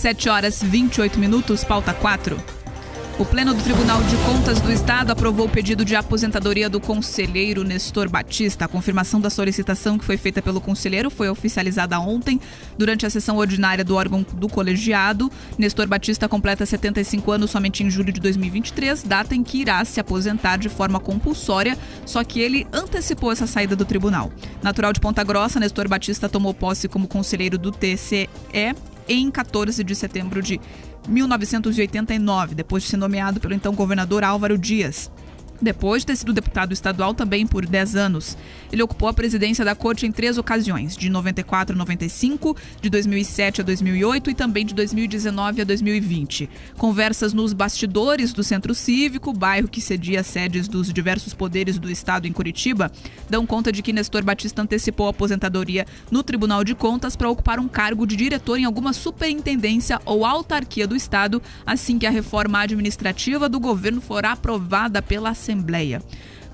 7h28, pauta 4. O Pleno do Tribunal de Contas do Estado aprovou o pedido de aposentadoria do conselheiro Nestor Batista. A confirmação da solicitação que foi feita pelo conselheiro foi oficializada ontem durante a sessão ordinária do órgão do colegiado. Nestor Batista completa 75 anos somente em julho de 2023, data em que irá se aposentar de forma compulsória, só que ele antecipou essa saída do tribunal. Natural de Ponta Grossa, Nestor Batista tomou posse como conselheiro do TCE em 14 de setembro de 1989, depois de ser nomeado pelo então governador Álvaro Dias. Depois de ter sido deputado estadual também por 10 anos. Ele ocupou a presidência da corte em 3 ocasiões, de 94 a 95, de 2007 a 2008 e também de 2019 a 2020. Conversas nos bastidores do Centro Cívico, bairro que cedia sedes dos diversos poderes do estado em Curitiba, dão conta de que Nestor Batista antecipou a aposentadoria no Tribunal de Contas para ocupar um cargo de diretor em alguma superintendência ou autarquia do estado, assim que a reforma administrativa do governo for aprovada pela Assembleia.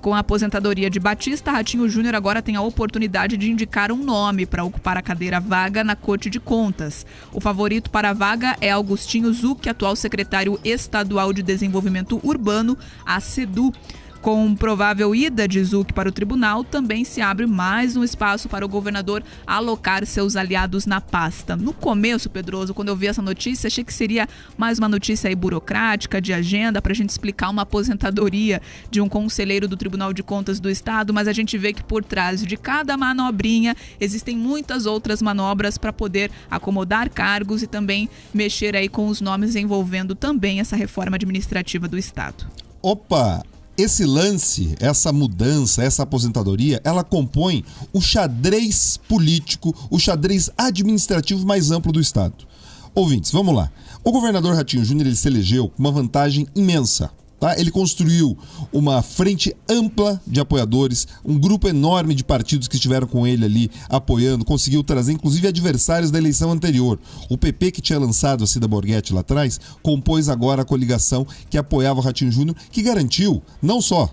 Com a aposentadoria de Batista, Ratinho Júnior agora tem a oportunidade de indicar um nome para ocupar a cadeira vaga na Corte de Contas. O favorito para a vaga é Augustinho Zucchi, atual secretário estadual de Desenvolvimento Urbano, a SEDU. Com provável ida de Zucchi para o tribunal, também se abre mais um espaço para o governador alocar seus aliados na pasta. No começo, Pedroso, quando eu vi essa notícia, achei que seria mais uma notícia aí burocrática, de agenda, para a gente explicar uma aposentadoria de um conselheiro do Tribunal de Contas do Estado, mas a gente vê que por trás de cada manobrinha existem muitas outras manobras para poder acomodar cargos e também mexer aí com os nomes envolvendo também essa reforma administrativa do Estado. Opa! Esse lance, essa mudança, essa aposentadoria, ela compõe o xadrez político, o xadrez administrativo mais amplo do Estado. Ouvintes, vamos lá. O governador Ratinho Júnior, ele se elegeu com uma vantagem imensa. Tá? Ele construiu uma frente ampla de apoiadores, um grupo enorme de partidos que estiveram com ele ali apoiando, conseguiu trazer inclusive adversários da eleição anterior. O PP, que tinha lançado a Cida Borghetti lá atrás, compôs agora a coligação que apoiava o Ratinho Júnior, que garantiu não só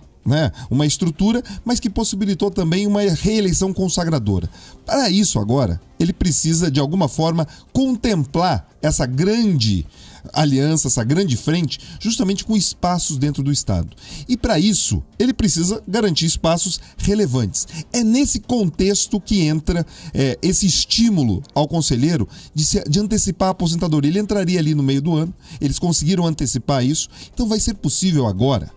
uma estrutura, mas que possibilitou também uma reeleição consagradora. Para isso agora, ele precisa de alguma forma contemplar essa grande aliança, essa grande frente, justamente com espaços dentro do Estado. E para isso, ele precisa garantir espaços relevantes. É nesse contexto que entra esse estímulo ao conselheiro de antecipar a aposentadoria. Ele entraria ali no meio do ano, eles conseguiram antecipar isso, então vai ser possível agora,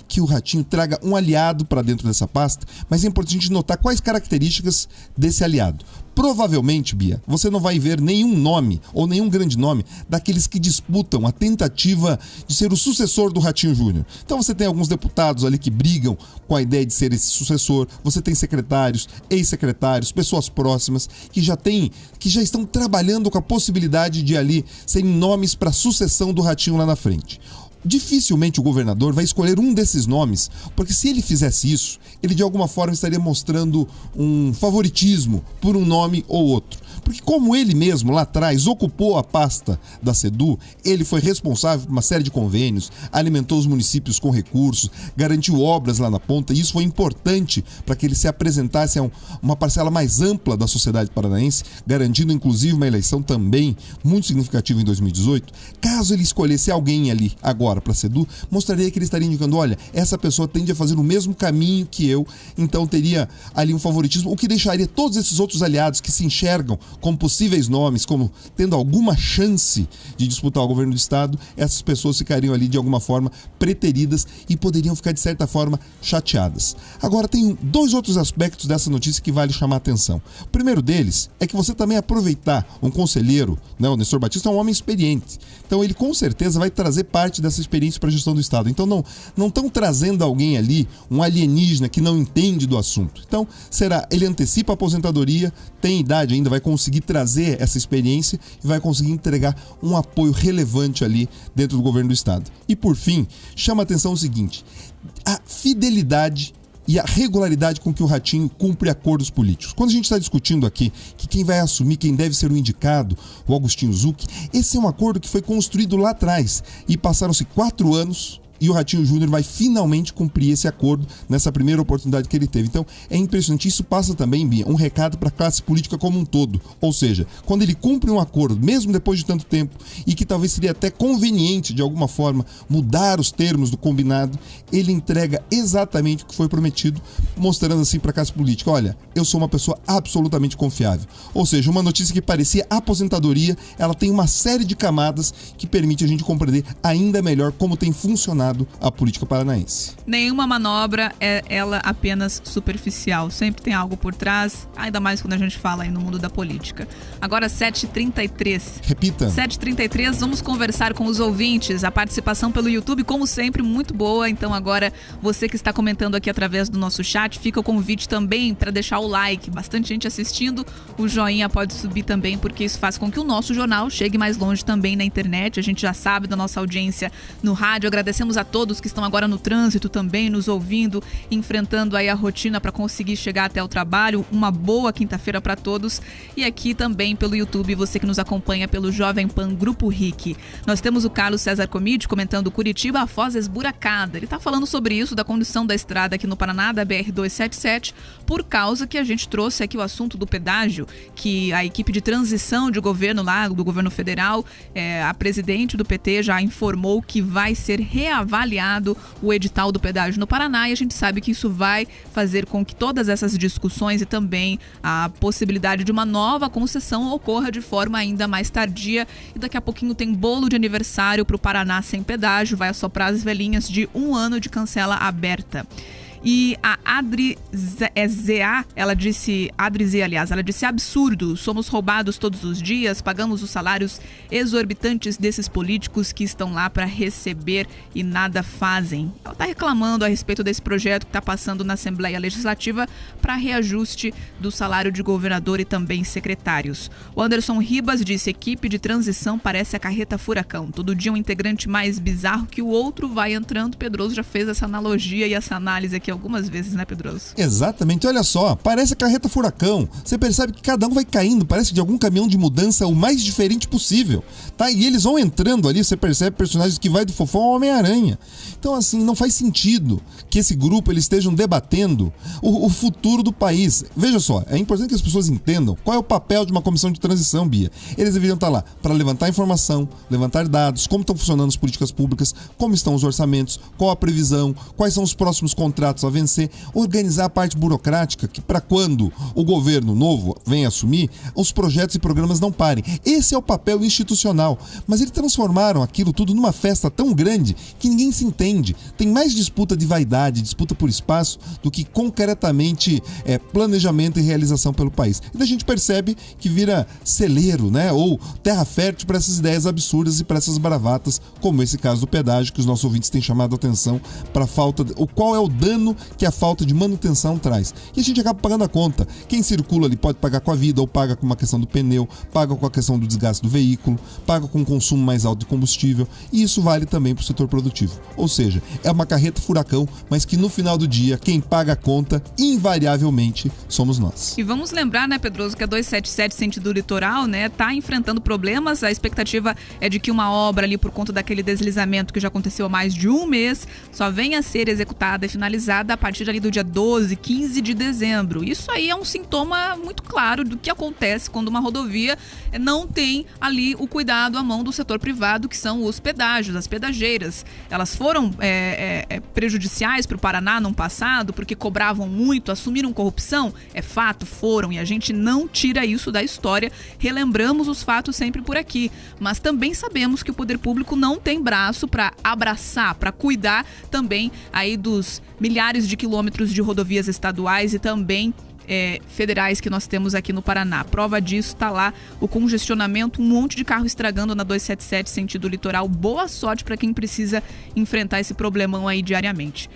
que o Ratinho traga um aliado para dentro dessa pasta, mas é importante notar quais características desse aliado. Provavelmente, Bia, você não vai ver nenhum nome ou nenhum grande nome daqueles que disputam a tentativa de ser o sucessor do Ratinho Júnior. Então você tem alguns deputados ali que brigam com a ideia de ser esse sucessor, você tem secretários, ex-secretários, pessoas próximas que já estão trabalhando com a possibilidade de ali serem nomes para a sucessão do Ratinho lá na frente. Dificilmente o governador vai escolher um desses nomes, porque se ele fizesse isso, ele de alguma forma estaria mostrando um favoritismo por um nome ou outro. Porque como ele mesmo lá atrás ocupou a pasta da SEDU, ele foi responsável por uma série de convênios, alimentou os municípios com recursos, garantiu obras lá na ponta, e isso foi importante para que ele se apresentasse a uma parcela mais ampla da sociedade paranaense, garantindo inclusive uma eleição também muito significativa em 2018. Caso ele escolhesse alguém ali agora para a SEDU, mostraria que ele estaria indicando, olha, essa pessoa tende a fazer o mesmo caminho que eu, então teria ali um favoritismo, o que deixaria todos esses outros aliados que se enxergam como possíveis nomes, como tendo alguma chance de disputar o governo do Estado, essas pessoas ficariam ali de alguma forma preteridas e poderiam ficar de certa forma chateadas. Agora tem 2 outros aspectos dessa notícia que vale chamar a atenção. O primeiro deles é que você também aproveitar um conselheiro, o Nestor Batista é um homem experiente, então ele com certeza vai trazer parte dessa experiência para a gestão do Estado. Então não estão trazendo alguém ali, um alienígena que não entende do assunto. Então ele antecipa a aposentadoria, tem idade ainda, vai conseguir trazer essa experiência e vai conseguir entregar um apoio relevante ali dentro do governo do Estado. E por fim, chama a atenção o seguinte, a fidelidade e a regularidade com que o Ratinho cumpre acordos políticos. Quando a gente está discutindo aqui que quem vai assumir, quem deve ser o indicado, o Augustinho Zucchi, esse é um acordo que foi construído lá atrás e passaram-se 4 anos e o Ratinho Júnior vai finalmente cumprir esse acordo nessa primeira oportunidade que ele teve. Então é impressionante. Isso passa também, Bia, um recado para a classe política como um todo. Ou seja, quando ele cumpre um acordo, mesmo depois de tanto tempo, e que talvez seria até conveniente de alguma forma mudar os termos do combinado, ele entrega exatamente o que foi prometido, mostrando assim para a classe política: olha, eu sou uma pessoa absolutamente confiável. Ou seja, uma notícia que parecia aposentadoria, ela tem uma série de camadas que permite a gente compreender ainda melhor como tem funcionado a política paranaense. Nenhuma manobra é ela apenas superficial. Sempre tem algo por trás, ainda mais quando a gente fala aí no mundo da política. Agora 7h33. Repita. 7h33, vamos conversar com os ouvintes. A participação pelo YouTube, como sempre, muito boa. Então agora, você que está comentando aqui através do nosso chat, fica o convite também para deixar o like. Bastante gente assistindo. O joinha pode subir também, porque isso faz com que o nosso jornal chegue mais longe também na internet. A gente já sabe da nossa audiência no rádio. Agradecemos a todos que estão agora no trânsito também, nos ouvindo, enfrentando aí a rotina para conseguir chegar até o trabalho. Uma boa quinta-feira para todos. E aqui também pelo YouTube, você que nos acompanha pelo Jovem Pan Grupo RIC. Nós temos o Carlos César Comide comentando: Curitiba, a foz esburacada. Ele está falando sobre isso, da condição da estrada aqui no Paraná, da BR-277, por causa que a gente trouxe aqui o assunto do pedágio, que a equipe de transição de governo lá, do governo federal, a presidente do PT já informou que vai ser reavaliado o edital do pedágio no Paraná, e a gente sabe que isso vai fazer com que todas essas discussões e também a possibilidade de uma nova concessão ocorra de forma ainda mais tardia. E daqui a pouquinho tem bolo de aniversário para o Paraná sem pedágio, vai assoprar as velhinhas de 1 ano de cancela aberta. E a Adri Zea, ela disse absurdo, somos roubados todos os dias, pagamos os salários exorbitantes desses políticos que estão lá para receber e nada fazem. Ela está reclamando a respeito desse projeto que está passando na Assembleia Legislativa para reajuste do salário de governador e também secretários. O Anderson Ribas disse: equipe de transição parece a carreta furacão, todo dia um integrante mais bizarro que o outro vai entrando. Pedroso já fez essa analogia e essa análise aqui algumas vezes, né, Pedroso? Exatamente, olha só, parece a carreta furacão. Você percebe que cada um vai caindo, parece de algum caminhão de mudança o mais diferente possível, tá? E eles vão entrando ali, você percebe personagens que vai do Fofão ao Homem-Aranha. Então, assim, não faz sentido que esse grupo eles estejam debatendo o futuro do país. Veja só, é importante que as pessoas entendam qual é o papel de uma comissão de transição, Bia. Eles deveriam estar lá para levantar informação, levantar dados, como estão funcionando as políticas públicas, como estão os orçamentos, qual a previsão, quais são os próximos contratos a vencer, organizar a parte burocrática, que para quando o governo novo vem assumir, os projetos e programas não parem. Esse é o papel institucional. Mas eles transformaram aquilo tudo numa festa tão grande que ninguém se entende. Tem mais disputa de vaidade, disputa por espaço, do que concretamente planejamento e realização pelo país. E a gente percebe que vira celeiro, né? Ou terra fértil para essas ideias absurdas e para essas bravatas, como esse caso do pedágio, que os nossos ouvintes têm chamado a atenção para a falta, qual é o dano que a falta de manutenção traz. E a gente acaba pagando a conta. Quem circula ali pode pagar com a vida, ou paga com uma questão do pneu, paga com a questão do desgaste do veículo, paga com um consumo mais alto de combustível, e isso vale também para o setor produtivo. Ou seja, é uma carreta furacão, mas que no final do dia, quem paga a conta, invariavelmente, somos nós. E vamos lembrar, né, Pedroso, que a 277 sentido litoral, né, tá enfrentando problemas. A expectativa é de que uma obra ali, por conta daquele deslizamento que já aconteceu há mais de um mês, só venha a ser executada e finalizada a partir ali do dia 12, 15 de dezembro. Isso aí é um sintoma muito claro do que acontece quando uma rodovia não tem ali o cuidado à mão do setor privado, que são os pedágios, as pedageiras. Elas foram prejudiciais para o Paraná no passado, porque cobravam muito, assumiram corrupção? É fato, foram, e a gente não tira isso da história, relembramos os fatos sempre por aqui, mas também sabemos que o poder público não tem braço para abraçar, para cuidar também aí dos milhares de quilômetros de rodovias estaduais e também federais que nós temos aqui no Paraná. Prova disso está lá o congestionamento, um monte de carro estragando na 277 sentido litoral. Boa sorte para quem precisa enfrentar esse problemão aí diariamente.